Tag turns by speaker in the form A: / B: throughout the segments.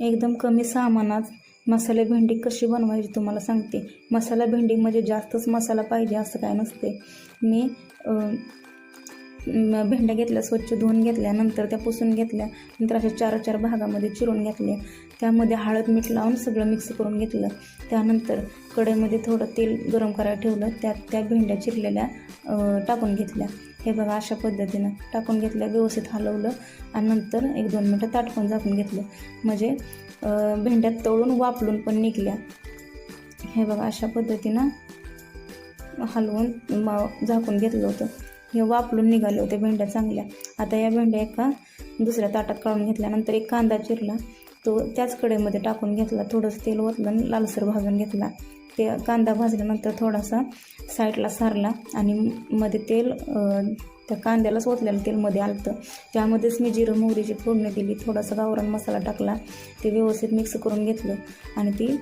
A: एकदम कमी सामानात मसाले भेंडी कशी बनवायची तुम्हाला सांगते. मसाला भेंडी म्हणजे जास्तच मसाला पाहिजे असं काय नसते. मी भेंड्या घेतल्या, स्वच्छ धुवून घेतल्या, नंतर त्या पुसून घेतल्या, नंतर अशा 4-4 भागामध्ये चिरून घेतल्या. त्यामध्ये हळद मीठ लावून सगळं मिक्स करून घेतलं. त्यानंतर कढईमध्ये थोडं तेल गरम करायला ठेवलं. त्यात त्या भेंड्या चिरलेल्या टाकून घेतल्या. हे बघा अशा पद्धतीनं टाकून घेतल्या, व्यवस्थित हलवलं आणि नंतर 1-2 मिनटं ताटकून झाकून घेतलं. म्हणजे भेंड्या तळून वाफलून पण निघल्या. हे बघा अशा पद्धतीनं हलवून झाकून घेतलं होतं. हे वाफलून निघाले होते भेंड्या चांगल्या. आता या भेंड्या एका दुसऱ्या ताटात काढून घेतल्यानंतर एक कांदा चिरला, तो त्याच कढईमध्ये टाकून घेतला. थोडंसं तेल ओतलं, लालसर भाजून घेतला. ते कांदा भाजल्यानंतर थोडासा साईडला सारला आणि मध्ये तेल त्या कांद्यालाच ओतलेलं तेल मध्ये आलं. त्यामध्येच मी जिरं मोहरीची फोडणी दिली, थोडासा गावरान मसाला टाकला, ते व्यवस्थित मिक्स करून घेतलं आणि ती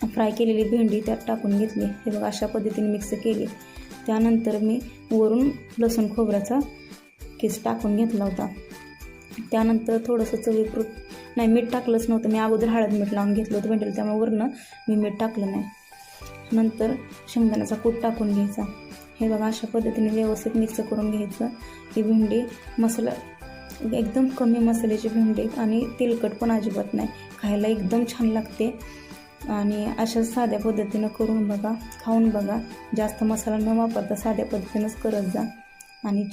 A: फ्राय केलेली भेंडी त्यात टाकून घेतली. हे बघा अशा पद्धतीने मिक्स केली. त्यानंतर मी वरून लसूण खोबऱ्याचा किस टाकून घेतला होता. त्यानंतर थोडंसं चवीपुरतं, नाही मीठ टाकलंच नव्हतं, मी अगोदर हळद मीठ लावून घेतलं होतं भेंडीला, त्यामुळे वरनं मी मीठ टाकलं नाही. नंतर शेंगदाण्याचा कूट टाकून घ्यायचा. हे बघा अशा पद्धतीने व्यवस्थित मिक्स करून घ्यायचं. ही भेंडी मसाला एकदम कमी मसाल्याची भेंडी आणि तेलकट पण अजिबात नाही, खायला एकदम छान लागते. आणि अशा साध्या पद्धतीनं करून बघा, खाऊन बघा. जास्त मसाला न वापरता साध्या पद्धतीनंच करत जा. आणि